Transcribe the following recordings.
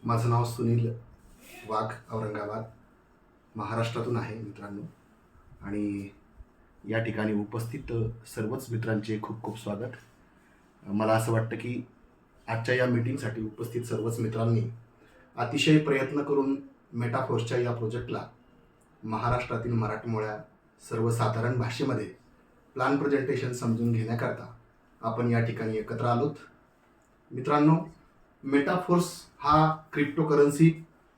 माझं नाव सुनील वाघ, औरंगाबाद महाराष्ट्रातून आहे मित्रांनो. आणि या ठिकाणी उपस्थित सर्वच मित्रांचे खूप खूप स्वागत. मला असं वाटतं की आजच्या या मीटिंगसाठी उपस्थित सर्वच मित्रांनी अतिशय प्रयत्न करून मेटाफोर्सच्या या प्रोजेक्टला महाराष्ट्रातील मराठमोळ्या सर्वसाधारण भाषेमध्ये प्लॅन प्रेझेंटेशन समजून घेण्याकरता आपण या ठिकाणी एकत्र आलोत. मित्रांनो, मेटाफोर्स हा क्रिप्टोकरन्सी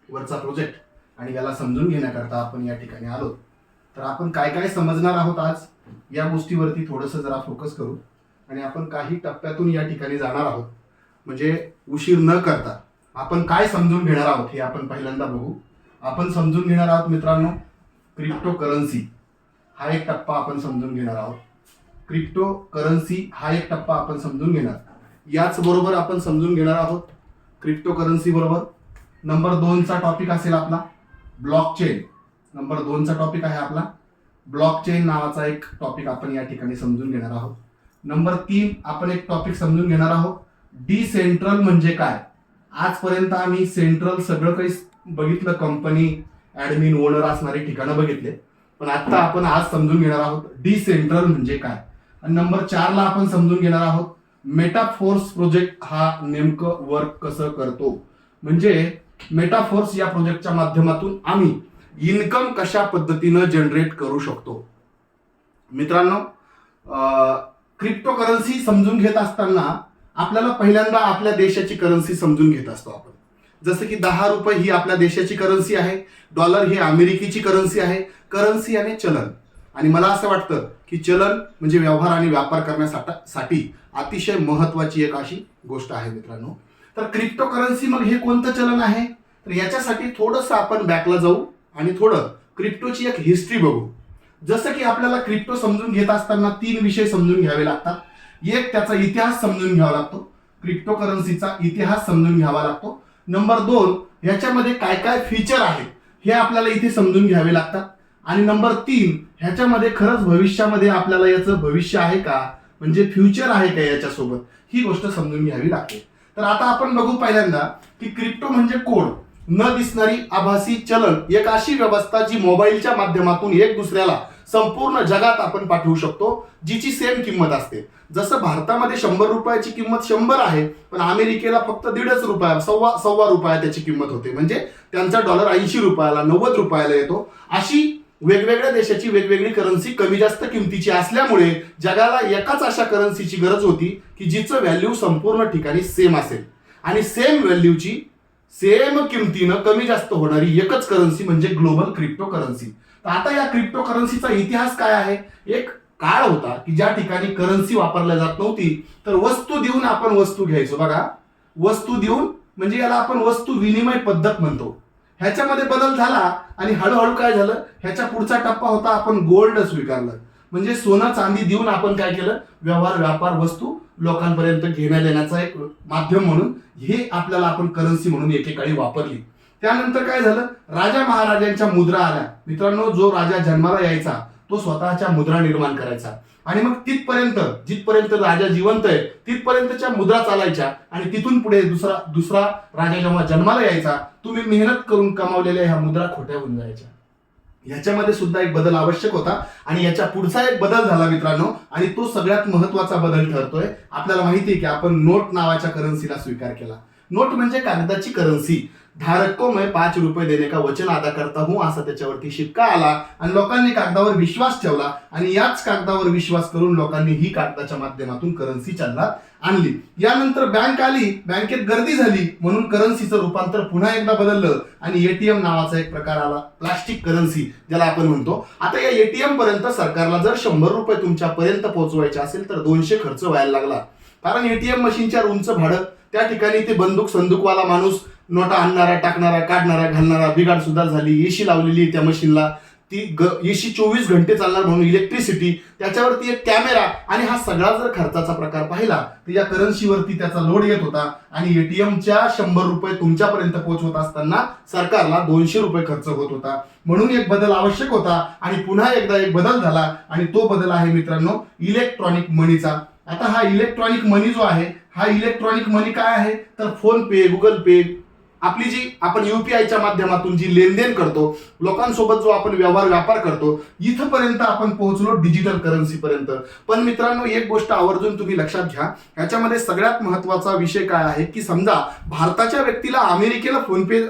वरचा प्रोजेक्ट आणि याला समजून घेण्याकरता आपण या ठिकाणी आलो. तर आपण काय काय समजणार आहोत आज या गोष्टीवरती थोडंसं जरा फोकस करू आणि आपण काही टप्प्यातून या ठिकाणी जाणार आहोत. म्हणजे उशीर न करता आपण काय समजून घेणार आहोत हे आपण पहिल्यांदा बघू. आपण समजून घेणार आहोत मित्रांनो क्रिप्टोकरन्सी हा एक टप्पा आपण समजून घेणार आहोत. क्रिप्टोकरन्सी हा एक टप्पा आपण समजून घेणार. याच बरोबर आपण समजून घेणार आहोत क्रिप्टोकरन्सी बरोबर नंबर 2चा टॉपिक असेल आपला ब्लॉकचेन. नंबर 2चा टॉपिक आहे आपला ब्लॉकचेन नावाचा एक टॉपिक आपण या ठिकाणी समजून घेणार आहोत. नंबर 3 आपण एक टॉपिक समजून घेणार आहोत डिसेंट्रल म्हणजे काय. आजपर्यंत आम्ही सेंट्रल सगळं काही बघितलं, कंपनी, ऍडमिन, ओनर असणारे ठिकाणं बघितले, पण आता आपण आज समजून घेणार आहोत डिसेंट्रल म्हणजे काय. आणि नंबर 4ला आपण समजून घेणार आहोत मेटाफोर्स प्रोजेक्ट हा नेमकं वर्क कसं करतो. म्हणजे मेटाफोर्स या प्रोजेक्टच्या माध्यमातून आम्ही इन्कम कशा पद्धतीनं जनरेट करू शकतो. मित्रांनो, क्रिप्टोकरन्सी समजून घेत असताना आपल्याला पहिल्यांदा आपल्या देशाची करन्सी समजून घेत असतो आपण. जसं की 10 रुपये ही आपल्या देशाची करन्सी आहे, डॉलर ही अमेरिकेची करन्सी आहे. करन्सी आणि चलन, आणि मला असं वाटतं की चलन म्हणजे व्यवहार आणि व्यापार करण्यासाठी अतिशय महत्वाची एक अशी गोष्ट आहे मित्रांनो. तर क्रिप्टोकरन्सी मग हे कोणतं चलन आहे, तर याच्यासाठी थोडंसं आपण बॅकला जाऊ आणि थोडं क्रिप्टोची एक हिस्ट्री बघू. जसं की आपल्याला क्रिप्टो समजून घेत असताना 3 विषय समजून घ्यावे लागतात. एक त्याचा इतिहास समजून घ्यावा लागतो, क्रिप्टोकरन्सीचा इतिहास समजून घ्यावा लागतो. नंबर 2 याच्यामध्ये काय काय फीचर आहेत हे आपल्याला इथे समजून घ्यावे लागतात. आणि नंबर 3 ह्याच्यामध्ये खरंच भविष्यामध्ये आपल्याला याचं भविष्य आहे का, म्हणजे फ्युचर आहे का याच्यासोबत, ही गोष्ट समजून घ्यावी लागते. तर आता आपण बघू पहिल्यांदा की क्रिप्टो म्हणजे कोड, न दिसणारी आभासी चलन, एक अशी व्यवस्था जी मोबाईलच्या माध्यमातून एक दुसऱ्याला संपूर्ण जगात आपण पाठवू शकतो, जिची सेम किंमत असते. जसं भारतामध्ये 100 रुपयाची किंमत 100 आहे, पण अमेरिकेला फक्त 1.5 रुपया, सव्वा रुपया त्याची किंमत होते. म्हणजे त्यांचा डॉलर 80 रुपयाला 90 रुपयाला येतो. अशी वेगवेगळ्या देशाची वेगवेगळी करन्सी कमी जास्त किमतीची असल्यामुळे जगाला एकाच अशा करन्सीची गरज होती की जिचं व्हॅल्यू संपूर्ण ठिकाणी सेम असेल आणि सेम व्हॅल्यूची सेम किमतीनं कमी जास्त होणारी एकच करन्सी म्हणजे ग्लोबल क्रिप्टो करन्सी. तर आता या क्रिप्टो करन्सीचा इतिहास काय आहे. एक काळ होता की ज्या ठिकाणी करन्सी वापरल्या जात नव्हती, तर वस्तू देऊन आपण वस्तू घ्यायचो. बघा, वस्तू देऊन म्हणजे याला आपण वस्तू विनिमय पद्धत म्हणतो. ह्याच्यामध्ये बदल झाला आणि हळूहळू काय झालं, ह्याच्या पुढचा टप्पा होता आपण गोल्ड स्वीकारलं. म्हणजे सोनं चांदी देऊन आपण काय केलं, व्यवहार, व्यापार, वस्तू लोकांपर्यंत घेण्या देण्याचा एक माध्यम म्हणून हे आपल्याला आपण करन्सी म्हणून एकेकाळी वापरली. त्यानंतर काय झालं, राजा महाराजांच्या मुद्रा आल्या. मित्रांनो, जो राजा जन्माला यायचा तो स्वतःच्या मुद्रा निर्माण करायचा आणि मग जिथपर्यंत राजा जिवंत आहे तिथपर्यंतच्या मुद्रा चालायच्या आणि तिथून पुढे दुसरा राजा जेव्हा जन्माला यायचा, तुम्ही मेहनत करून कमावलेल्या ह्या मुद्रा खोट्या होऊन जायच्या. ह्याच्यामध्ये सुद्धा एक बदल आवश्यक होता आणि याच्या पुढचा एक बदल झाला मित्रांनो, आणि तो सगळ्यात महत्वाचा बदल ठरतोय. आपल्याला माहिती आहे की आपण नोट नावाच्या करन्सीला स्वीकार केला. नोट म्हणजे कागदाची करन्सी. धारक को मैं 5 रुपये देने का वचन अदा करता हूं असा त्याच्यावरती शिक्का आला आणि लोकांनी कागदावर विश्वास ठेवला आणि याच कागदावर विश्वास करून लोकांनी ही कागदाच्या माध्यमातून करन्सी चलनात आणली. यानंतर बँक आली, बँकेत गर्दी झाली म्हणून करन्सीचं रूपांतर पुन्हा एकदा बदललं आणि एटीएम नावाचा एक प्रकार आला, प्लास्टिक करन्सी ज्याला आपण म्हणतो. आता या एटीएम पर्यंत सरकारला जर 100 रुपये तुमच्या पर्यंत पोहोचवायचे असेल तर 200 खर्च व्हायला लागला. कारण एटीएम मशीनच्या रूमचं भाडं, त्या ठिकाणी ते संदूकवाला माणूस नोटा आणणारा, टाकणारा, काढणारा, घालणारा, बिघाड सुद्धा झाली. एसी लावलेली त्या मशीनला, ती एसी 24 घंटे चालणार म्हणून इलेक्ट्रिसिटी, त्याच्यावरती एक कॅमेरा, आणि हा सगळा जर खर्चाचा प्रकार पाहिला तर या करन्सीवरती त्याचा लोड येत होता आणि एटीएमच्या 100 रुपये तुमच्यापर्यंत पोहोचवत असताना सरकारला 200 रुपये खर्च होत होता. म्हणून एक बदल आवश्यक होता आणि पुन्हा एकदा एक बदल झाला आणि तो बदल आहे मित्रांनो इलेक्ट्रॉनिक मनीचा. आता हा इलेक्ट्रॉनिक मनी जो आहे, हा इलेक्ट्रॉनिक मनी काय आहे तर फोन पे, गुगल पे, आपली जी आपण युपीआयच्या माध्यमातून जी लेनदेन करतो, लोकांसोबत जो आपण व्यापार करतो, इथपर्यंत आपण पोहोचलो डिजिटल करन्सी पर्यंत. पण मित्रांनो, एक गोष्ट आवर्जून तुम्ही लक्षात घ्या, याच्यामध्ये सगळ्यात महत्वाचा विषय काय आहे की समजा भारताच्या व्यक्तीला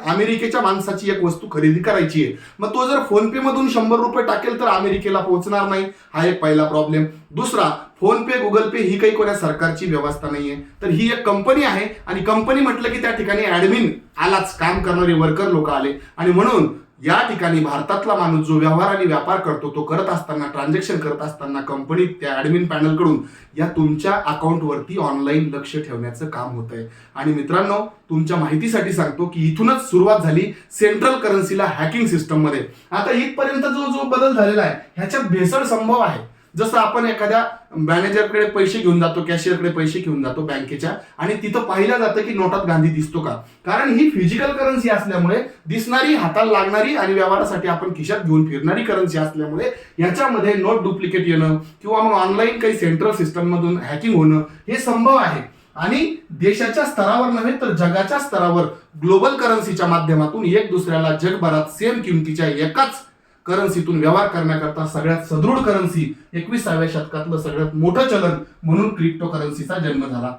अमेरिकेच्या माणसाची एक वस्तू खरेदी करायची आहे, मग तो जर फोन पे मधून 100 रुपये टाकेल तर अमेरिकेला पोहोचणार नाही. हा एक पहिला प्रॉब्लेम. दुसरा, फोन पे गुगल पे ही काही कोणा सरकारची व्यवस्था नाहीये, तर ही एक कंपनी आहे आणि कंपनी म्हटलं की त्या ठिकाणी ऍडमिन आलाच, काम करणारे वर्कर लोक आले. आणि म्हणून या ठिकाणी भारतातला माणूस जो व्यवहार आणि व्यापार करतो, तो करत असताना, ट्रान्झॅक्शन करत असताना कंपनीत त्या ऍडमिन पॅनल कडून या तुमच्या अकाउंटवरती ऑनलाईन लक्ष ठेवण्याचं काम होत आहे. आणि मित्रांनो, तुमच्या माहितीसाठी सांगतो की इथूनच सुरुवात झाली सेंट्रल करन्सीला हॅकिंग सिस्टम मध्ये. आता इथपर्यंत जो बदल झालेला आहे ह्याच्यात भेसळ संभव आहे. जसं आपण एखाद्या मॅनेजरकडे पैसे घेऊन जातो, कॅशियरकडे पैसे घेऊन जातो बँकेच्या, आणि तिथं पाहिलं जातं की नोटात गांधी दिसतो का, कारण ही फिजिकल करन्सी असल्यामुळे दिसणारी, हाताला लागणारी आणि व्यवहारासाठी आपण खिशात घेऊन फिरणारी करन्सी असल्यामुळे याच्यामध्ये नोट डुप्लिकेट येणं किंवा मग ऑनलाईन काही सेंट्रल सिस्टम मधून हॅकिंग होणं हे संभव आहे. आणि देशाच्या स्तरावर नव्हे तर जगाच्या स्तरावर ग्लोबल करन्सीच्या माध्यमातून एक दुसऱ्याला जगभरात सेम किमतीच्या एकाच करन्सीतून व्यवहार करण्याकरता सगळ्यात सदृढ करन्सी, 21व्या शतकातलं सगळ्यात मोठं चलन म्हणून क्रिप्टो करन्सीचा जन्म झाला.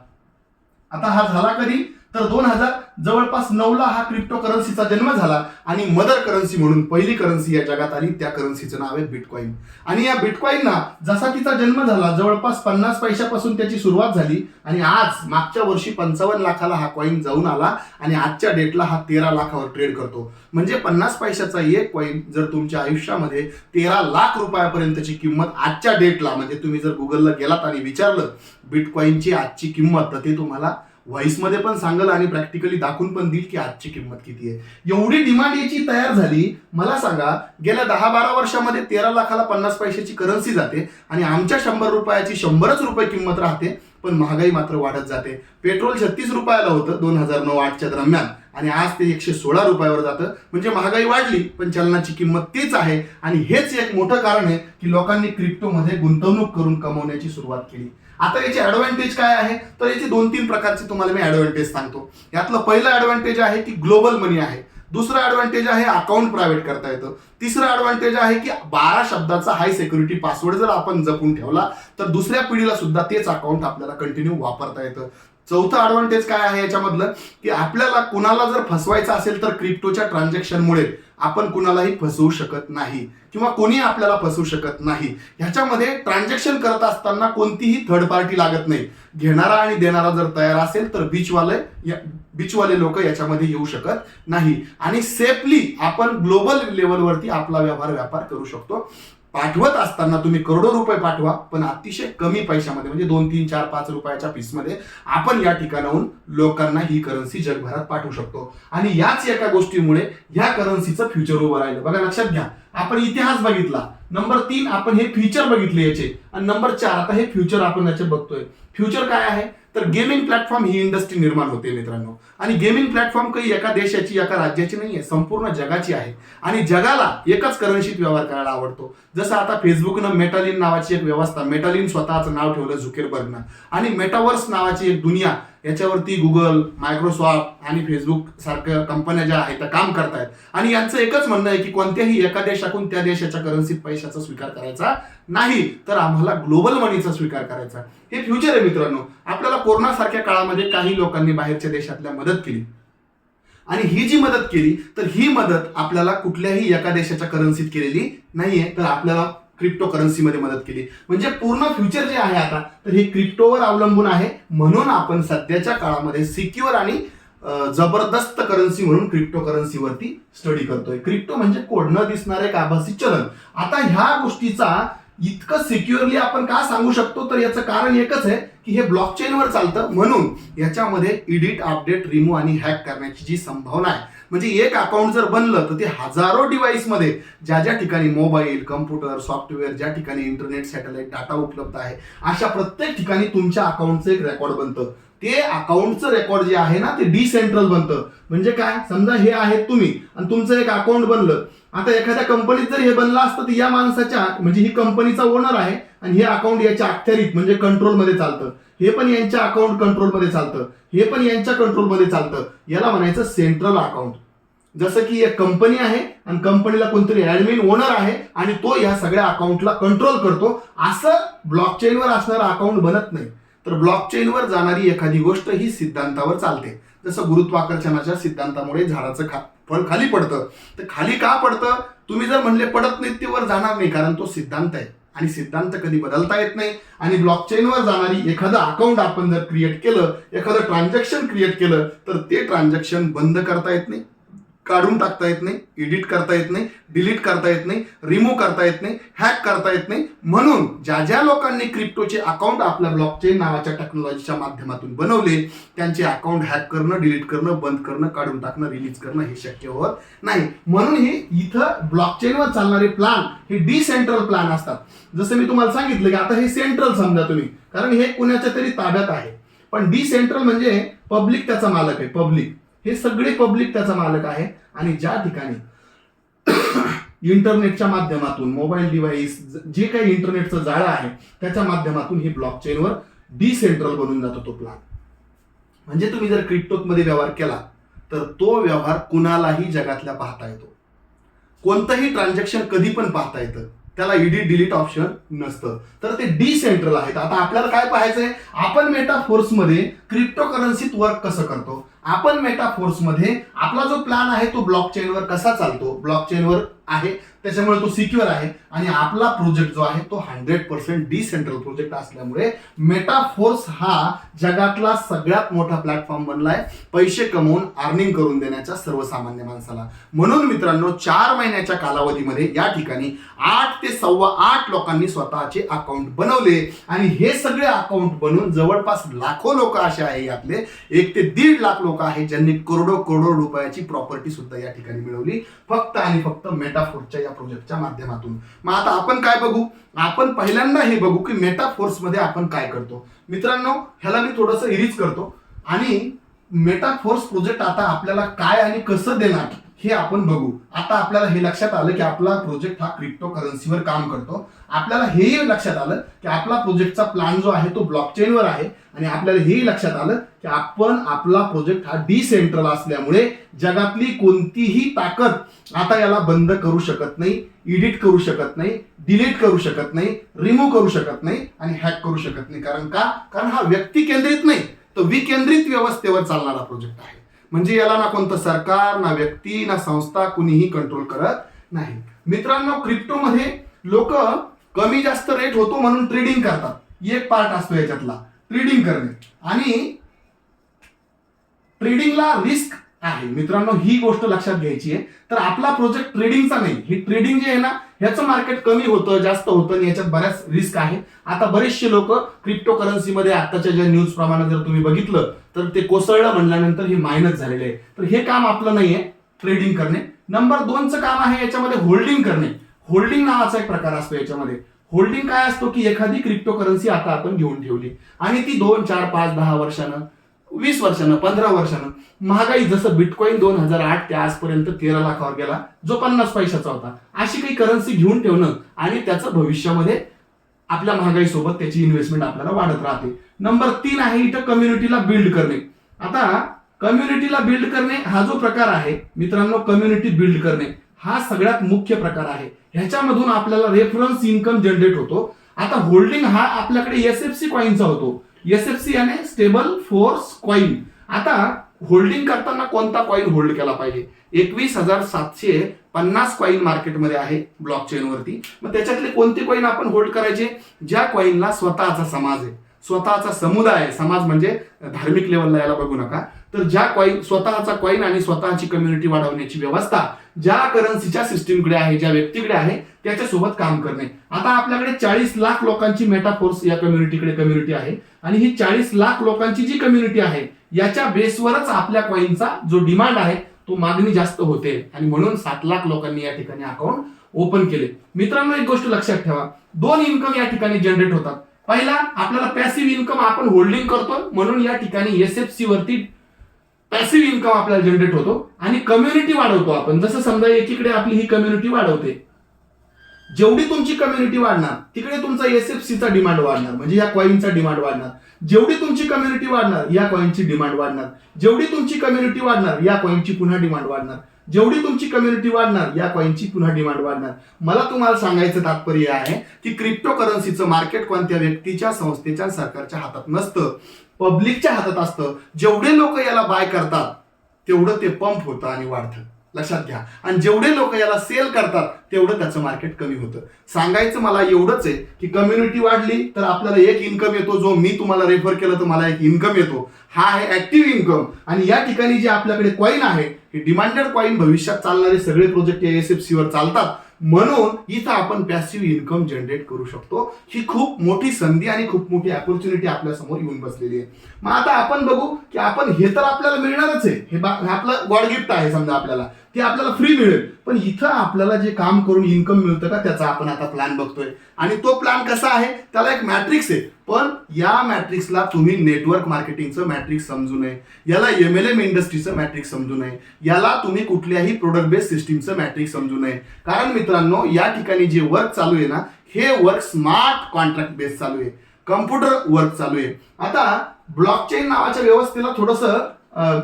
आता हा झाला कधी, तर 2000 जवळपास 9ला हा क्रिप्टो करन्सीचा जन्म झाला. आणि मदर करन्सी म्हणून पहिली करन्सी या जगात आली, त्या करन्सीचं नाव आहे बिटकॉइन. आणि या बिटकॉइनना जसा तिचा जन्म झाला, जवळपास 50 पैशापासून त्याची सुरुवात झाली आणि आज मागच्या वर्षी 55 लाखाला हा कॉइन जाऊन आला आणि आजच्या डेटला हा 13 लाखावर ट्रेड करतो. म्हणजे 50 पैशाचा एक कॉइन जर तुमच्या आयुष्यामध्ये 13 लाख रुपयापर्यंतची किंमत आजच्या डेटला, म्हणजे तुम्ही जर गुगलला गेलात आणि विचारलं बिटकॉइनची आजची किंमत, तर ते तुम्हाला व्हॉइस मध्ये पण सांगल आणि प्रॅक्टिकली दाखवून पण देईल की आजची किंमत किती आहे. एवढी डिमांड याची तयार झाली. मला सांगा, गेल्या 10-12 वर्षामध्ये 13 लाखाला 50 पैशाची करन्सी जाते आणि आमच्या 100 रुपयाची 100च रुपये किंमत राहते, पण महागाई मात्र वाढत जाते. पेट्रोल 36 रुपयाला होतं 2009-08च्या दरम्यान आणि आज ते 116 रुपयावर जातं. म्हणजे महागाई वाढली पण चलनाची किंमत तीच आहे. आणि हेच एक मोठं कारण आहे की लोकांनी क्रिप्टोमध्ये गुंतवणूक करून कमवण्याची सुरुवात केली. आता याचे ऍडव्हान्टेज काय आहे, तर याचे 2-3 प्रकारचे तुम्हाला मी ऍडव्हान्टेज सांगतो. यातलं पहिलं ऍडव्हान्टेज आहे की ग्लोबल मनी आहे. दुसरा ऍडव्हान्टेज आहे अकाउंट प्रायव्हेट करता येतं. तिसरा ऍडव्हान्टेज आहे की 12 शब्दाचा हाय सिक्युरिटी पासवर्ड जर आपण जपून ठेवला तर दुसऱ्या पिढीला सुद्धा तेच अकाउंट आपल्याला कंटिन्यू वापरता येतं. चौथा ऍडव्हान्टेज काय आहे याच्यामधलं, की आपल्याला कुणाला जर फसवायचं असेल तर क्रिप्टोच्या ट्रान्झॅक्शनमुळे आपण कुणालाही फसवू शकत नाही किंवा कोणी आपल्याला फसवू शकत नाही. ह्याच्यामध्ये ट्रान्झॅक्शन करत असताना कोणतीही थर्ड पार्टी लागत नाही. घेणारा आणि देणारा जर तयार असेल तर बीचवाले लोक याच्यामध्ये येऊ शकत नाही आणि सेफली आपण ग्लोबल लेवलवरती आपला व्यापार करू शकतो. पाठवत असताना तुम्ही करोडो रुपये पाठवा, पण अतिशय कमी पैशामध्ये, म्हणजे 2, 3, 4, 5 रुपयाच्या पीसमध्ये आपण या ठिकाणाहून लोकांना ही करन्सी जगभरात पाठवू शकतो. आणि याच एका गोष्टीमुळे ह्या करन्सीचं फ्युचर उभं राहिलं. बघा, लक्षात घ्या, आपण इतिहास बघितला, नंबर 3 आपण हे फ्युचर बघितले याचे, आणि नंबर 4 आता हे फ्युचर आपण याचे बघतोय. फ्युचर काय आहे, तर गेमिंग प्लॅटफॉर्म ही इंडस्ट्री निर्माण होते मित्रांनो. आणि गेमिंग प्लॅटफॉर्म काही एका देशाची, एका राज्याची नाहीये, संपूर्ण जगाची आहे. आणि जगाला एकच करन्सीत व्यवहार करायला आवडतो. जसं आता फेसबुकनं मेटालिन नावाची एक व्यवस्था, मेटालिन स्वतःचं नाव ठेवलं झुकेरबर्गनं, आणि मेटावर्स नावाची एक दुनिया, याच्यावरती गुगल, मायक्रोसॉफ्ट आणि फेसबुक सारख्या कंपन्या ज्या आहेत त्या काम करतायत. आणि यांचं एकच म्हणणं आहे की कोणत्याही एका देशाकडून त्या देशाच्या करन्सीत पैशाचा स्वीकार करायचा नाही, तर आम्हाला ग्लोबल मनीचा स्वीकार करायचा. हे फ्युचर आहे मित्रांनो. आपल्याला कोरोना सारख्या काळामध्ये काही लोकांनी बाहेरच्या देशातल्या मदत केली, आणि ही जी मदत केली तर ही मदत आपल्याला कुठल्याही एका देशाच्या करन्सीत केलेली नाहीये, तर आपल्याला क्रिप्टो करन्सीमध्ये मदत केली. म्हणजे पूर्ण फ्युचर जे आहे आता, तर हे क्रिप्टोवर अवलंबून आहे. म्हणून आपण सध्याच्या काळामध्ये सिक्युअर आणि जबरदस्त करन्सी म्हणून क्रिप्टो करन्सीवरती स्टडी करतोय. क्रिप्टो म्हणजे कोड न दिसणारे एक आभासी चलन. आता ह्या गोष्टीचा इतकं सिक्युअरली आपण का सांगू शकतो, तर याचं कारण एकच आहे की हे ब्लॉकचेनवर चालतं, म्हणून याच्यामध्ये एडिट, अपडेट, रिमूव्ह आणि हॅक करण्याची जी संभावना आहे, म्हणजे एक अकाउंट जर बनलं तर ते हजारो डिव्हाइसमध्ये, ज्या ज्या ठिकाणी मोबाईल, कम्प्युटर, सॉफ्टवेअर, ज्या ठिकाणी इंटरनेट, सॅटेलाइट डाटा उपलब्ध आहे, अशा प्रत्येक ठिकाणी तुमच्या अकाउंटचं एक रेकॉर्ड बनतं. ते अकाउंटचं रेकॉर्ड जे आहे ना, ते डिसेंट्रल बनतं. म्हणजे काय, समजा हे आहे तुम्ही आणि तुमचं एक अकाउंट बनलं. आता एखाद्या कंपनीत जर हे बनलं असतं तर या माणसाच्या, म्हणजे ही कंपनीचा ओनर आहे आणि हे अकाउंट याच्या अखत्यारीत म्हणजे कंट्रोलमध्ये चालतं. हे पण यांच्या अकाउंट कंट्रोलमध्ये चालतं, हे पण यांच्या कंट्रोलमध्ये चालतं. याला म्हणायचं सेंट्रल अकाउंट. जसं की एक कंपनी आहे आणि कंपनीला कोणतरी ऍडमिन ओनर आहे आणि तो या सगळ्या अकाउंटला कंट्रोल करतो. असं ब्लॉकचेनवर असणारं अकाउंट बनत नाही. तर ब्लॉकचेनवर जाणारी एखादी गोष्ट ही सिद्धांतावर चालते. जसं गुरुत्वाकर्षणाच्या सिद्धांतामुळे झाडाचं फळ खाली पडतं. तर खाली का पडतं? तुम्ही जर म्हणले पडत नाही ते वर जाणार नाही, कारण तो सिद्धांत आहे आणि सिद्धांत कधी बदलता येत नाही. आणि ब्लॉकचेनवर जाणारी एखादं अकाउंट आपण जर क्रिएट केलं, एखादं ट्रान्झॅक्शन क्रिएट केलं, तर ते ट्रान्झॅक्शन बंद करता येत नाही, काढून टाकता येत नाही, एडिट करता येत नाही, डिलीट करता येत नाही, रिमूव्ह करता येत नाही, हॅक करता येत नाही. म्हणून ज्या ज्या लोकांनी क्रिप्टोचे अकाउंट आपल्या ब्लॉकचेन नावाच्या टेक्नॉलॉजीच्या माध्यमातून बनवले, त्यांचे अकाउंट हॅक करणं, डिलीट करणं, बंद करणं, काढून टाकणं, रिलीज करणं हे शक्य होत नाही. म्हणून हे इथं ब्लॉकचेनवर चालणारे प्लान हे डिसेंट्रल प्लान असतात. जसं मी तुम्हाला सांगितलं की आता हे सेंट्रल समजा तुम्ही, कारण हे कुणाच्या तरी ताब्यात आहे. पण डिसेंट्रल म्हणजे पब्लिक त्याचा मालक आहे. पब्लिक हे सगळे पब्लिक त्याचा मालक आहे. आणि ज्या ठिकाणी इंटरनेटच्या माध्यमातून मोबाईल डिव्हाइस जे काही इंटरनेटचं जाळं आहे त्याच्या माध्यमातून ही ब्लॉकचेनवर डिसेंट्रल बनून जातो तो प्लान. म्हणजे तुम्ही जर क्रिप्टोमध्ये व्यवहार केला तर तो व्यवहार कुणालाही जगातल्या पाहता येतो. कोणतंही ट्रान्झॅक्शन कधी पण पाहता येतं. त्याला एडिट डिलीट ऑप्शन नसतं. तर ते डिसेंट्रल आहेत. आता आपल्याला काय पाहायचंय? आपण मेटाफोर्समध्ये क्रिप्टोकरन्सीत वर्क कसं करतो, आपण मेटाफोर्समध्ये आपला जो प्लॅन आहे तो ब्लॉकचेनवर कसा चालतो, ब्लॉकचेनवर आहे त्याच्यामुळे तो सिक्युअर आहे. आणि आपला प्रोजेक्ट जो आहे तो 100% डिसेंट्रल प्रोजेक्ट असल्यामुळे मेटाफोर्स हा जगातला सगळ्यात मोठा प्लॅटफॉर्म बनलाय पैसे कमवून अर्निंग करून देण्याच्या सर्वसामान्य माणसाला. म्हणून मित्रांनो 4 महिन्याच्या कालावधीमध्ये या ठिकाणी 8 ते 8.25 लोकांनी स्वतःचे अकाउंट बनवले. आणि हे सगळे अकाउंट बनवून जवळपास लाखो लोक असे आहे, यातले 1 ते 1.5 लाख लोक आहेत ज्यांनी करोडो रुपयाची प्रॉपर्टी सुद्धा या ठिकाणी मिळवली फक्त आणि फक्त मेटाफोर्सच्या या प्रोजेक्टच्या माध्यमातून. मग आता आपण काय बघू? आपण पहिल्यांदा हे बघू की मेटाफोर्स मध्ये आपण काय करतो. मित्रांनो ह्याला मी थोडंसं इरीज करतो आणि मेटाफोर्स प्रोजेक्ट आता आपल्याला काय आणि कसं देणार हे आपण बघू. आता आपल्याला हे लक्षात आलं की आपला प्रोजेक्ट हा क्रिप्टो करन्सीवर काम करतो. आपल्याला हेही लक्षात आलं की आपला प्रोजेक्टचा प्लॅन जो आहे तो ब्लॉकचेनवर आहे. आणि आपल्याला हेही लक्षात आलं की आपण आपला प्रोजेक्ट हा डिसेंट्रल असल्यामुळे जगातली कोणतीही ताकद आता याला बंद करू शकत नाही, एडिट करू शकत नाही, डिलीट करू शकत नाही, रिमूव्ह करू शकत नाही आणि हॅक करू शकत नाही. कारण हा व्यक्ती केंद्रित नाही, तो विकेंद्रित व्यवस्थेवर चालणारा प्रोजेक्ट आहे. म्हणजे याला ना कोणतं सरकार, ना व्यक्ती, ना संस्था कुणीही कंट्रोल करत नाही. मित्रांनो क्रिप्टोमध्ये लोक कमी जास्त रेट होतो म्हणून ट्रेडिंग करतात. एक पार्ट असतो याच्यातला ट्रेडिंग करणे. आणि ट्रेडिंगला रिस्क आहे मित्रांनो, ही गोष्ट लक्षात घ्यायची आहे. तर आपला प्रोजेक्ट ट्रेडिंगचा नाही. ही ट्रेडिंग जे आहे ना ह्याचं मार्केट कमी होतं, जास्त होतं आणि याच्यात बऱ्याच रिस्क आहे. आता बरेचसे लोक क्रिप्टो करन्सीमध्ये आताच्या ज्या न्यूज प्रमाणे जर तुम्ही बघितलं तर ते कोसळलं म्हणल्यानंतर हे मायनस झालेले आहे. तर हे काम आपलं नाहीये ट्रेडिंग करणे. नंबर 2चं काम आहे याच्यामध्ये होल्डिंग करणे. होल्डिंग नावाचा एक प्रकार असतो याच्यामध्ये. होल्डिंग काय असतो की एखादी क्रिप्टो करन्सी आता आपण घेऊन ठेवली आणि ती 2, 4, 5, 10 वर्षानं, 20 वर्षानं, 15 वर्षानं महागाई, जसं बिटकॉइन 2008 ते आजपर्यंत 13 लाखावर गेला जो 50 पैशाचा होता, अशी काही करन्सी घेऊन ठेवणं आणि त्याचं भविष्यामध्ये आपल्या महागाईसोबत त्याची इन्व्हेस्टमेंट आपल्याला वाढत राहते. नंबर 3 आहे इथं कम्युनिटीला बिल्ड करणे. आता कम्युनिटीला बिल्ड करणे हा जो प्रकार आहे मित्रांनो, कम्युनिटी बिल्ड करणे हा सगळ्यात मुख्य प्रकार आहे. ह्याच्यामधून आपल्याला रेफरन्स इन्कम जनरेट होतो. आता होल्डिंग हा आपल्याकडे एसएफसी कॉइनचा होतो. एसएफसी याने स्टेबल फोर्स कॉइन. आता होल्डिंग करताना कोणता कॉइन होल्ड केला पाहिजे? 21,750 कॉइन मार्केटमध्ये आहे ब्लॉकचेन वरती. मग त्याच्यातले कोणते कॉइन आपण होल्ड करायचे? ज्या कॉइनला स्वतःचा समाज आहे, स्वतःचा समुदाय आहे. समाज म्हणजे धार्मिक लेवलला याला बघू नका. तर ज्या कॉइन, स्वतःचा कॉइन आणि स्वतःची कम्युनिटी वाढवण्याची व्यवस्था ज्या करन्सीच्या सिस्टीमकडे आहे, ज्या व्यक्तीकडे आहे त्याच्यासोबत काम करणे. आता आपल्याकडे 40 लाख लोकांची मेटाफोर्स या कम्युनिटी आहे आणि ही 40 लाख लोकांची जी कम्युनिटी आहे याच्या बेसवरच आपल्या कॉइनचा जो डिमांड आहे तो मागणी जास्त होते आणि म्हणून 7 लाख लोकांनी या ठिकाणी अकाउंट ओपन केले. मित्रांनो एक गोष्ट लक्षात ठेवा, 2 इन्कम या ठिकाणी जनरेट होतात. पहिला आपल्याला पॅसिव्ह इन्कम, आपण होल्डिंग करतो म्हणून या ठिकाणी एसएफसी वरती पॅसिव्ह इन्कम आपल्याला जनरेट होतो. आणि कम्युनिटी वाढवतो आपण. जसं समजा एकीकडे आपली ही कम्युनिटी वाढवते, जेवढी तुमची कम्युनिटी वाढणार तिकडे तुमचा एसएफसीचा डिमांड वाढणार, म्हणजे या कॉईनचा डिमांड वाढणार. जेवढी तुमची कम्युनिटी वाढणार या कॉईनची डिमांड वाढणार. जेवढी तुमची कम्युनिटी वाढणार या कॉईनची पुन्हा डिमांड वाढणार. जेवढी तुमची कम्युनिटी वाढणार या कॉईनची पुन्हा डिमांड वाढणार. मला तुम्हाला सांगायचं तात्पर्य आहे की क्रिप्टो करन्सीचं मार्केट कोणत्या व्यक्तीच्या, संस्थेच्या, सरकारच्या हातात नसतं, पब्लिकच्या हातात असतं. जेवढे लोक याला बाय करतात तेवढं ते पंप होतं आणि वाढतं, लक्षात घ्या. आणि जेवढे लोक याला सेल करतात तेवढं त्याचं मार्केट कमी होतं. सांगायचं मला एवढंच आहे की कम्युनिटी वाढली तर आपल्याला एक इन्कम येतो, जो मी तुम्हाला रेफर केलं तर मला एक इन्कम येतो, हा आहे ऍक्टिव्ह इन्कम. आणि या ठिकाणी जे आपल्याकडे कॉईन आहे हे डिमांडेड कॉईन, भविष्यात चालणारे सगळे प्रोजेक्ट या एसएफसी वर चालतात, म्हणून इथं आपण पॅसिव्ह इन्कम जनरेट करू शकतो. ही खूप मोठी संधी आणि खूप मोठी अपॉर्च्युनिटी आपल्या समोर येऊन बसलेली आहे. मग आता आपण बघू की आपण हे तर आपल्याला मिळणारच आहे, हे आपलं गॉड गिफ्ट आहे समजा आपल्याला, ते आपल्याला फ्री मिळेल. पण इथं आपल्याला जे काम करून इन्कम मिळतं का त्याचा आपण आता प्लॅन बघतोय. आणि तो प्लॅन कसा आहे, त्याला एक मॅट्रिक्स आहे. पण या मॅट्रिक्सला तुम्ही नेटवर्क मार्केटिंगचं मॅट्रिक्स समजू नये, याला MLM इंडस्ट्रीचं मॅट्रिक्स समजू नये, याला तुम्ही कुठल्याही प्रोडक्ट बेस्ड सिस्टीमचं मॅट्रिक्स समजू नये. कारण मित्रांनो या ठिकाणी जे वर्क चालू आहे ना, हे वर्क स्मार्ट कॉन्ट्रॅक्ट बेस्ड चालू आहे, कम्प्युटर वर्क चालू आहे. आता ब्लॉकचेन नावाच्या व्यवस्थेला थोडंसं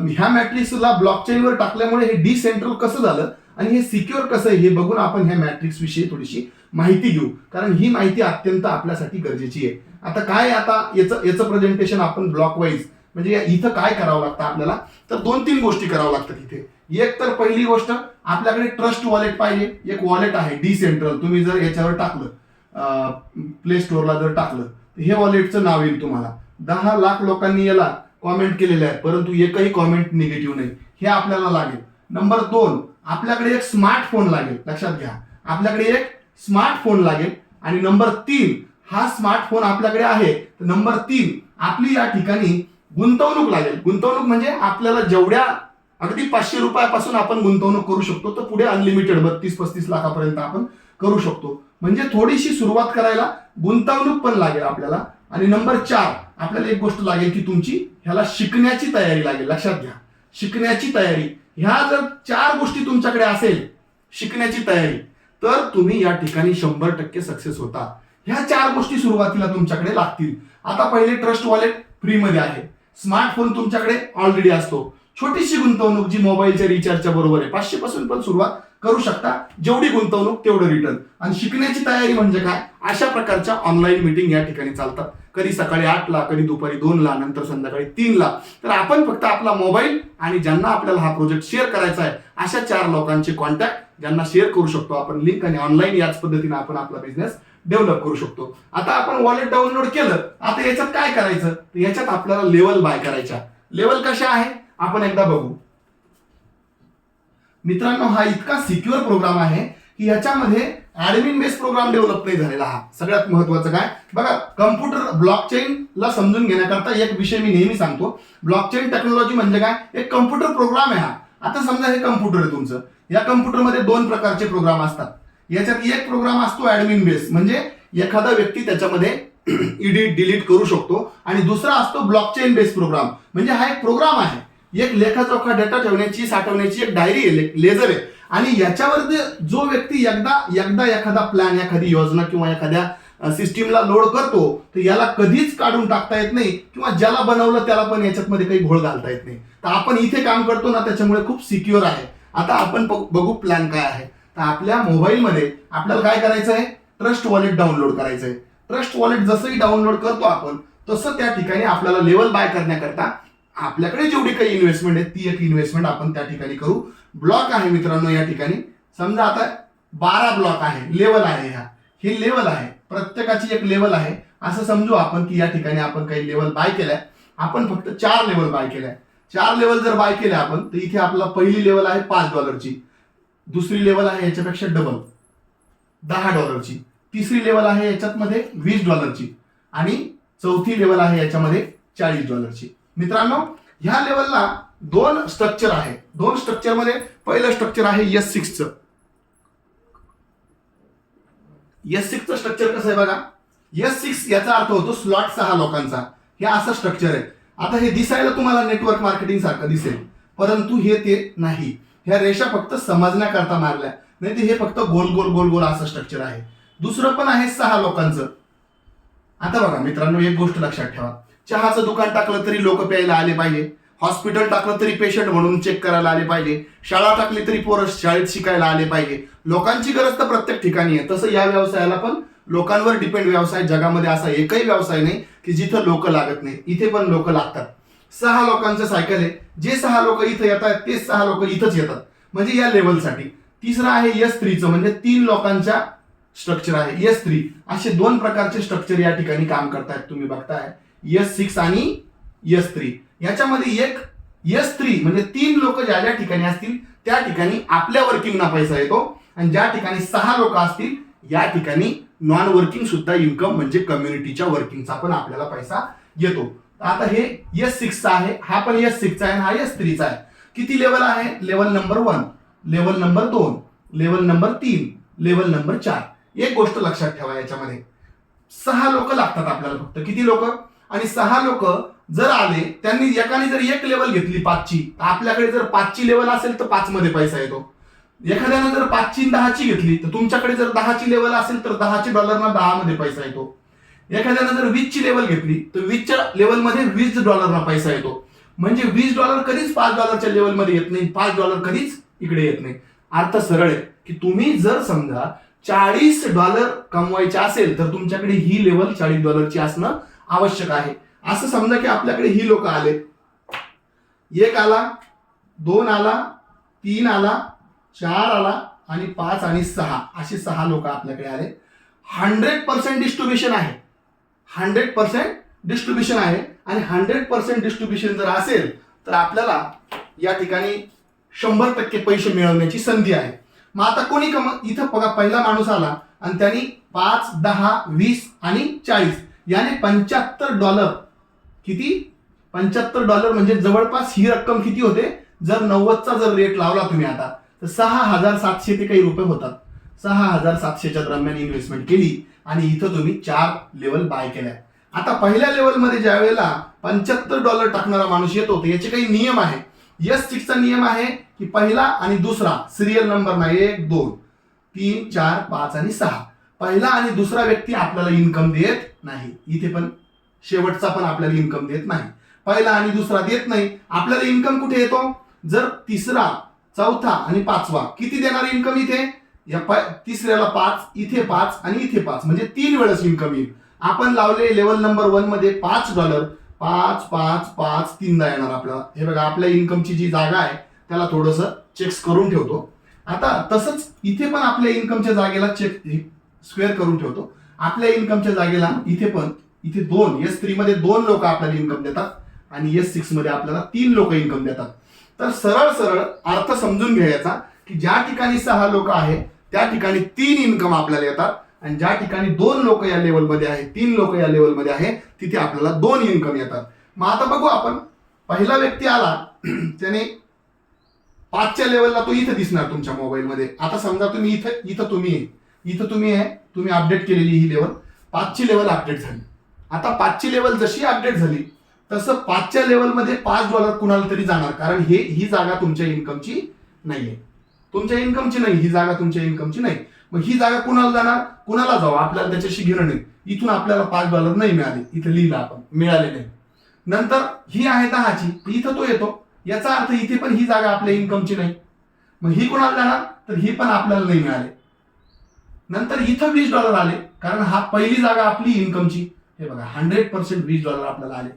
ह्या मॅट्रिक्सला ब्लॉकचेनवर टाकल्यामुळे हे डिसेंट्रल कसं झालं आणि हे सिक्युअर कसं आहे हे बघून आपण ह्या मॅट्रिक्स विषयी थोडीशी माहिती घेऊ, कारण ही माहिती अत्यंत आपल्यासाठी गरजेची आहे. आता काय, आता याचं प्रेझेंटेशन आपण ब्लॉक वाईज, म्हणजे इथं काय करावं लागतं आपल्याला, तर 2-3 गोष्टी करावं लागतात इथे. एक तर पहिली गोष्ट, आपल्याकडे ट्रस्ट वॉलेट पाहिजे. एक वॉलेट आहे डिसेंट्रल, तुम्ही जर याच्यावर टाकलं, प्ले स्टोअरला जर टाकलं, हे वॉलेटचं नाव येईल तुम्हाला. 10 लाख लोकांनी याला कॉमेंट केलेले आहे, परंतु एकही कॉमेंट निगेटिव्ह नाही, हे आपल्याला लागेल. नंबर 2, आपल्याकडे एक स्मार्टफोन लागेल, लक्षात घ्या, आपल्याकडे एक स्मार्टफोन लागेल. आणि नंबर 3, हा स्मार्टफोन आपल्याकडे आहे, तर नंबर 3 आपली या ठिकाणी गुंतवणूक लागेल. गुंतवणूक म्हणजे आपल्याला जेवढ्या, अगदी 500 रुपयापासून आपण गुंतवणूक करू शकतो, तर पुढे अनलिमिटेड 32-35 लाखापर्यंत आपण करू शकतो. म्हणजे थोडीशी सुरुवात करायला गुंतवणूक पण लागेल आपल्याला. आणि नंबर 4, आपल्याला एक गोष्ट लागेल की तुमची ह्याला शिकण्याची तयारी लागेल, लक्षात घ्या, शिकण्याची तयारी. ह्या जर 4 गोष्टी तुमच्याकडे असेल, शिकण्याची तयारी, तर तुम्ही या ठिकाणी 100% सक्सेस होता. ह्या 4 गोष्टी सुरुवातीला तुमच्याकडे लागतील. आता पहिले ट्रस्ट वॉलेट फ्रीमध्ये आहे, स्मार्टफोन तुमच्याकडे ऑलरेडी असतो, छोटीशी गुंतवणूक जी मोबाईलच्या रिचार्जच्या बरोबर आहे, 500 पासून पण सुरुवात करू शकता, जेवढी गुंतवणूक तेवढं रिटर्न. आणि शिकण्याची तयारी म्हणजे काय, अशा प्रकारच्या ऑनलाईन मीटिंग या ठिकाणी चालतात, कधी सकाळी 8ला, कधी दुपारी 2ला, नंतर संध्याकाळी 3ला. तर आपण फक्त आपला मोबाईल आणि ज्यांना आपल्याला हा प्रोजेक्ट शेअर करायचा आहे अशा 4 लोकांचे कॉन्टॅक्ट ज्यांना शेअर करू शकतो आपण लिंक, आणि ऑनलाईन याच पद्धतीने आपण आपला बिझनेस डेव्हलप करू शकतो. आता आपण वॉलेट डाउनलोड केलं, आता याच्यात काय करायचं, तर याच्यात आपल्याला लेवल बाय करायच्या. लेवल कशा आहे आपण एकदा बघू. मित्रांनो हा इतका सिक्युअर प्रोग्राम आहे की याच्यामध्ये ऍडमिन बेस्ड प्रोग्राम डेव्हलप नाही झालेला. हा सगळ्यात महत्वाचं काय बघा, कम्प्युटर ब्लॉकचेनला समजून घेण्याकरता एक विषय मी नेहमी सांगतो, ब्लॉकचेन टेक्नॉलॉजी म्हणजे काय, एक कम्प्युटर प्रोग्राम आहे हा. आता समजा हे कम्प्युटर आहे तुमचं, या कम्प्युटरमध्ये 2 प्रकारचे प्रोग्राम असतात. याच्यात एक प्रोग्राम असतो ऍडमिन बेस, म्हणजे एखादा व्यक्ती त्याच्यामध्ये एडिट डिलीट करू शकतो, आणि दुसरा असतो ब्लॉकचेन बेस्ड प्रोग्राम, म्हणजे हा एक प्रोग्राम आहे, एक लेखाजोखा डेटा ठेवण्याची, साठवण्याची एक डायरी आहे, लेजर आहे. आणि याच्यावर जो व्यक्ती एकदा एखादा प्लॅन, एखादी योजना किंवा एखाद्या सिस्टीमला लोड करतो, तर याला कधीच काढून टाकता येत नाही, किंवा ज्याला बनवलं त्याला पण याच्यामध्ये काही घोळ घालता येत नाही. तर आपण इथे काम करतो ना, त्याच्यामुळे खूप सिक्युअर आहे. आता आपण बघू प्लॅन काय आहे. तर आपल्या मोबाईलमध्ये आपल्याला काय करायचं आहे, ट्रस्ट वॉलेट डाउनलोड करायचं आहे. ट्रस्ट वॉलेट जसंही डाउनलोड करतो आपण, तसं त्या ठिकाणी आपल्याला लेवल बाय करण्याकरता आपल्याकडे जेवढी काही इन्व्हेस्टमेंट आहे ती एक इन्व्हेस्टमेंट आपण त्या ठिकाणी करू. ब्लॉक आहे मित्रांनो, या ठिकाणी समजा आता 12 ब्लॉक आहे, लेवल आहे, हे लेवल आहे, प्रत्येकाची एक लेवल आहे. असं समजू आपण की या ठिकाणी आपण काही लेवल बाय केलाय, आपण फक्त 4 लेवल बाय केलाय. 4 लेवल जर बाय केले आपण, तर इथे आपला पहिली लेवल आहे $5, दुसरी लेवल आहे याच्यापेक्षा डबल $10, तिसरी लेवल आहे याच्यात मध्ये $20, आणि चौथी लेवल आहे याच्यामध्ये $40. मित्रांनो ह्या लेवलला 2 स्ट्रक्चर आहे. 2 स्ट्रक्चर मध्ये पहिलं स्ट्रक्चर आहे S6चं. S6चं स्ट्रक्चर कसं आहे बघा, S6 याचा अर्थ होतो स्लॉट 6 लोकांचा. हे असं स्ट्रक्चर आहे. आता हे दिसायला तुम्हाला नेटवर्क मार्केटिंग सारखं दिसेल, परंतु हे ते नाही. ह्या रेषा फक्त समजण्याकरता मारल्या, नाही ते हे फक्त गोल गोल गोल गोल असं स्ट्रक्चर आहे. दुसरं पण आहे 6 लोकांचं. आता बघा मित्रांनो, एक गोष्ट लक्षात ठेवा, चहाचं दुकान टाकलं तरी लोक प्यायला आले पाहिजे, हॉस्पिटल टाकलं तरी पेशंट म्हणून चेक करायला आले पाहिजे, शाळा टाकली तरी पोरं शाळेत शिकायला आले पाहिजे. लोकांची गरज तर प्रत्येक ठिकाणी आहे. तसं या व्यवसायाला पण लोकांवर डिपेंड व्यवसाय. जगामध्ये असा एकही व्यवसाय नाही की जिथं लोक लागत नाही. इथे पण लोक लागतात. 6 लोकांचं सायकल आहे. जे 6 लोक इथं येतात तेच 6 लोक इथंच येतात, म्हणजे या लेवलसाठी. तिसरं आहे S3चं, म्हणजे 3 लोकांच्या स्ट्रक्चर आहे. S3 असे 2 प्रकारचे स्ट्रक्चर या ठिकाणी काम करतायत. तुम्ही बघताय S6 आणि S3. याच्यामध्ये एक S3 म्हणजे 3 लोक ज्या ज्या ठिकाणी असतील त्या ठिकाणी आपल्या वर्किंगना पैसा येतो, आणि ज्या ठिकाणी 6 लोक असतील या ठिकाणी नॉन वर्किंग सुद्धा इन्कम म्हणजे कम्युनिटीच्या वर्किंगचा पण आपल्याला पैसा येतो. आता हे S6 आहे, हा पण S6 आहे, हा S3 आहे. किती लेवल आहे? Level number 1, level number 2, level number 3, level number 4. एक गोष्ट लक्षात ठेवा, याच्यामध्ये 6 लोक लागतात आपल्याला फक्त. किती लोक? आणि 6 लोक जर आले, त्यांनी एकाने जर एक लेवल घेतली 5ची, तर आपल्याकडे जर 5ची लेवल असेल तर 5 मध्ये पैसा येतो. एखाद्याने जर 5ची 10ची घेतली, तर तुमच्याकडे जर 10ची लेवल असेल तर 10चे डॉलरना 10 मध्ये पैसा येतो. एखाद्याने जर 20ची लेवल घेतली तर 20च्या लेवलमध्ये $20 पैसा येतो. म्हणजे $20 कधीच $5च्या लेवलमध्ये येत नाही, $5 कधीच इकडे येत नाही. अर्थ सरळ आहे की तुम्ही जर समजा $40 कमवायचे असेल तर तुमच्याकडे ही लेवल $40ची असणं आवश्यक आहे. असं समजा की आपल्याकडे ही लोक आले, 1 आला, 2 आला, 3 आला, 4 आला आणि 5 आणि 6 असे 6 लोक आपल्याकडे आले. 100% डिस्ट्रीब्युशन आहे. 100% डिस्ट्रीब्युशन आहे. आणि 100% डिस्ट्रीब्युशन जर असेल तर आपल्याला या ठिकाणी 100% पैसे मिळवण्याची संधी आहे. मग आता कोणी इथं बघा, पहिला माणूस आला आणि त्यांनी 5, 10, 20 आणि 40 याने $75. किती? $75 म्हणजे जवळपास ही रक्कम किती होते? जर 90चा जर रेट लावला तुम्ही आता तर 6,700 ते काही रुपये होतात. 6,700च्या दरम्यान इन्व्हेस्टमेंट केली आणि इथं तुम्ही 4 लेवल बाय केल्या. आता पहिल्या लेवलमध्ये ज्या वेळेला $75 टाकणारा माणूस येतो तर याचे काही नियम आहे. S6चा नियम आहे की पहिला आणि दुसरा सिरियल नंबर ना 1, 2, 3, 4, 5 आणि 6 पहिला आणि दुसरा व्यक्ती आपल्याला इन्कम देत नाही. इथे पण शेवटचा पण आपल्याला इन्कम देत नाही. पहिला आणि दुसरा देत नाही. आपल्याला इन्कम कुठे येतो? जर तिसरा, चौथा आणि 5वा किती देणार इन्कम इथे? या तिसऱ्याला 5, इथे 5 आणि इथे 5 म्हणजे 3 वेळेस इन्कम येईल. आपण लावले लेवल नंबर 1 मध्ये $5, 5, 5, 5 तीनदा येणार आपल्याला. हे बघा, आपल्या इन्कमची जी जागा आहे त्याला थोडस चेक्स करून ठेवतो. आता तसंच इथे पण आपल्या इन्कमच्या जागेला चेक स्क्वेअर करून ठेवतो. आपल्या इन्कमच्या जागेला इथे पण, इथे 2, S3 मध्ये 2 लोक आपल्याला इन्कम देतात आणि S6 मध्ये आपल्याला 3 लोक इन्कम देतात. तर सरळ सरळ अर्थ समजून घ्यायचा की ज्या ठिकाणी 6 लोक आहे त्या ठिकाणी 3 इन्कम आपल्याला येतात, आणि ज्या ठिकाणी 2 लोक या लेवलमध्ये आहे, 3 लोक या लेवलमध्ये आहे, तिथे आपल्याला 2 इन्कम येतात. मग आता बघू आपण, पहिला व्यक्ती आला त्याने 5च्या लेवलला तो इथं दिसणार तुमच्या मोबाईलमध्ये. आता समजा तुम्ही इथं तुम्ही आहे, तुम्ही अपडेट केलेली ही लेवल, 5ची लेवल अपडेट झाली. आता 5ची लेवल जशी अपडेट झाली तसं 5च्या लेवलमध्ये $5 कुणाला तरी जाणार, कारण ही जागा तुमच्या इन्कमची नाहीये. तुमच्या इन्कमची नाही ही जागा, तुमच्या इन्कमची नाही. मग ही जागा कुणाला जाणार? कुणाला जाऊ, आपल्याला त्याच्याशी घेणं नाही. इथून आपल्याला $5 नाही मिळाले, इथे लिहिलं आपण, मिळाले नाही. नंतर ही आहे 10ची, इथं तो येतो. याचा अर्थ इथे पण ही जागा आपल्या इन्कमची नाही. मग ही कोणाला जाणार? तर ही पण आपल्याला नाही मिळाले. नंतर इथं $20 आले, कारण हा पहिली जागा आपली इन्कमची. हे बघा, 100% $20 आपल्याला आले,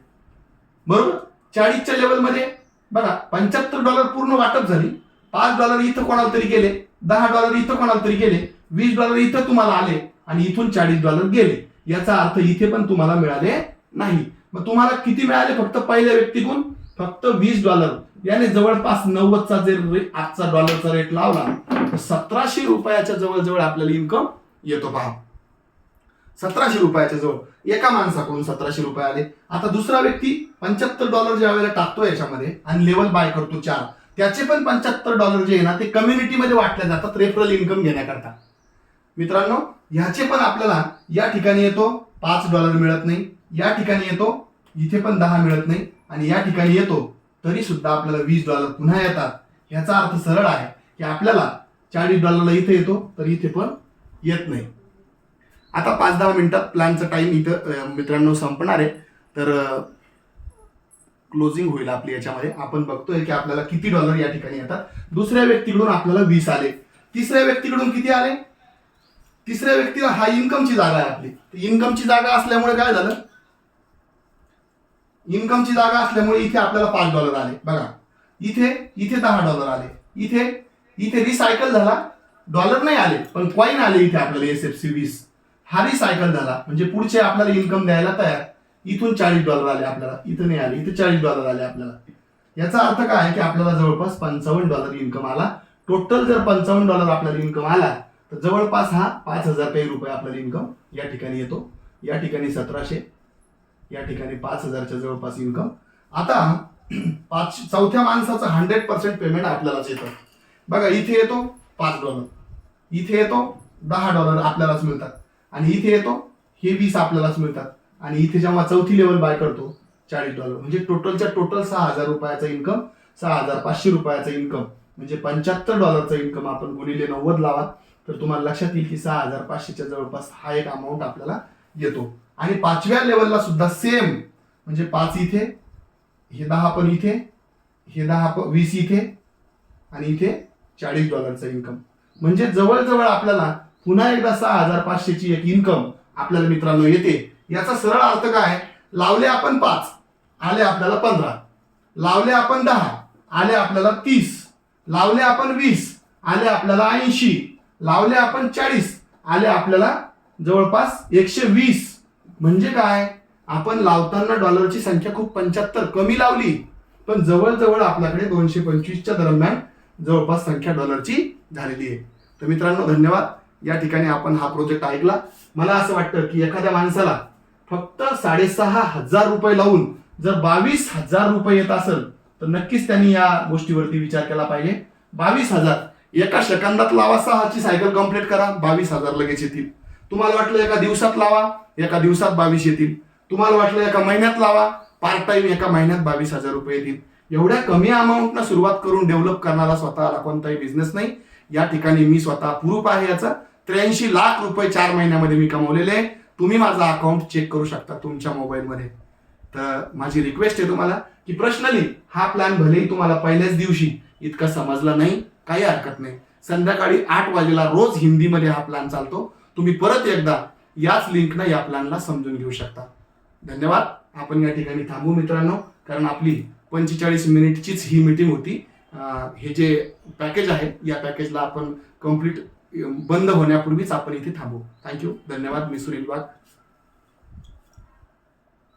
बरोबर. 40च्या लेवलमध्ये बघा, $75 पूर्ण वाटप झाली. $5 इथं कोणाला तरी गेले, $10 इथं कोणाला तरी गेले, $20 इथं तुम्हाला आले आणि इथून $40 गेले. याचा अर्थ इथे पण तुम्हाला मिळाले नाही. मग तुम्हाला किती मिळाले? फक्त पहिल्या व्यक्तीकडून फक्त $20. याने जवळपास 90चा जर आजचा डॉलरचा रेट लावला तर ₹1700 जवळजवळ आपल्याला इन्कम येतो. पहा, ₹1700 जवळ एका माणसाकडून ₹1700 आले. आता दुसरा व्यक्ती $75 ज्या वेळेला टाकतो याच्यामध्ये आणि लेवल बाय करतो 4, त्याचे पण $75 जे आहे ना ते कम्युनिटीमध्ये वाटले जातात रेफरल इन्कम घेण्याकरता. मित्रांनो, ह्याचे पण आपल्याला या ठिकाणी येतो $5 मिळत नाही, या ठिकाणी येतो इथे पण 10 मिळत नाही, आणि या ठिकाणी येतो तरी सुद्धा आपल्याला $20 पुन्हा येतात. याचा अर्थ सरळ आहे की आपल्याला $40 इथे येतो तर इथे पण येत नाही. आता 5-10 मिनिटात प्लॅनचा टाइम इथं मित्रांनो संपणार आहे. तर क्लोजिंग होईल आपली याच्यामध्ये. आपण बघतोय की आपल्याला किती डॉलर या ठिकाणी येतात. दुसऱ्या व्यक्तीकडून आपल्याला 20 आले. तिसऱ्या व्यक्तीकडून किती आले? तिसऱ्या व्यक्तीला हा इन्कमची जागा आहे आपली. इन्कमची जागा असल्यामुळे काय झालं? इन्कमची जागा असल्यामुळे इथे आपल्याला $5 आले. बघा इथे $10 आले. इथे रिसायकल झाला, डॉलर नाही आले पण कॉईन आले इथे आपल्याला SFC 20. हा रिसायकल झाला म्हणजे पुढचे आपल्याला इन्कम द्यायला तयार. इथून $40 आले आपल्याला, इथं नाही आले, इथे $40 आले आपल्याला. याचा अर्थ काय आहे की आपल्याला जवळपास $55 इन्कम आला. टोटल जर $55 आपल्याला इन्कम आला तर जवळपास हा 5,000 काही रुपये आपल्याला इन्कम या ठिकाणी येतो. या ठिकाणी 1700, या ठिकाणी 5,000च्या जवळपास इन्कम. आता चौथ्या माणसाचं 100% पेमेंट आपल्यालाच येतं. बघा इथे येतो $5, इथे येतो $10 आपल्यालाच मिळतात, आणि इथे येतो हे 20 आपल्यालाच मिळतात, आणि इथे जेव्हा चौथी लेवल बाय करतो $40. म्हणजे टोटलच्या टोटल $6,000 इन्कम, $6,500 इन्कम म्हणजे $75 इन्कम आपण गुणिले 90 लावा तर तुम्हाला लक्षात येईल की 6,500च्या जवळपास हा एक अमाऊंट आपल्याला येतो. आणि 5व्या लेवलला सुद्धा सेम, म्हणजे 5 इथे, हे 10 पण इथे, हे 20 इथे, आणि इथे $40 इन्कम. म्हणजे जवळजवळ आपल्याला पुन्हा एकदा 6,500ची एक इन्कम आपल्याला मित्रांनो येते. याचा सरळ अर्थ काय? लावले आपण 5, आले आपल्याला 15, लावले आपण 10, आले आपल्याला 30, लावले आपण 20, आले आपल्याला 80, लावले आपण 40, आले आपल्याला जवळपास 120. म्हणजे काय? आपण लावताना डॉलरची संख्या खूप 75 कमी लावली, पण जवळजवळ आपल्याकडे 225च्या दरम्यान जवळपास संख्या डॉलरची झालेली आहे. तर मित्रांनो धन्यवाद. या ठिकाणी आपण हा प्रोजेक्ट ऐकला. मला असं वाटतं की एखाद्या माणसाला फक्त 6,500 रुपये लावून जर 22,000 रुपये येत असेल तर नक्कीच त्यांनी या गोष्टीवरती विचार केला पाहिजे. 22,000 एका सेकंदात लावा, 6ची सायकल कंप्लीट करा, 22,000 लगेच येतील. तुम्हाला वाटलं एका दिवसात लावा, एका दिवसात 22 येतील. तुम्हाला वाटलं एका महिन्यात लावा, पार्ट टाइम एका महिन्यात 22,000 रुपये येतील. एवढ्या कमी अमाऊंटनं सुरुवात करून डेव्हलप करणारा स्वतःला कोणताही बिझनेस नाही. या ठिकाणी मी स्वतः प्रूफ आहे याचा. 83 लाख रुपये 4 महिन्यामध्ये मी कमवलेले. तुम्ही माझा अकाउंट चेक करू शकता तुमच्या मोबाईलमध्ये. तर माझी रिक्वेस्ट आहे तुम्हाला की पर्सनली हा प्लॅन भलेही तुम्हाला पहिल्याच दिवशी इतका समजला नाही, काही हरकत नाही. संध्याकाळी 8 वाजेला रोज हिंदीमध्ये हा प्लॅन चालतो. तुम्ही परत एकदा याच लिंकनं या प्लॅनला समजून घेऊ शकता. धन्यवाद. आपण या ठिकाणी थांबू मित्रांनो, कारण आपली 45 मिनिटचीच ही मीटिंग होती. हे जे पॅकेज आहे या पॅकेजला आपण कंप्लीट बंद होण्यापूर्वीच आपण इथे थांबू. थँक्यू. धन्यवाद. मी सुनील वाघ.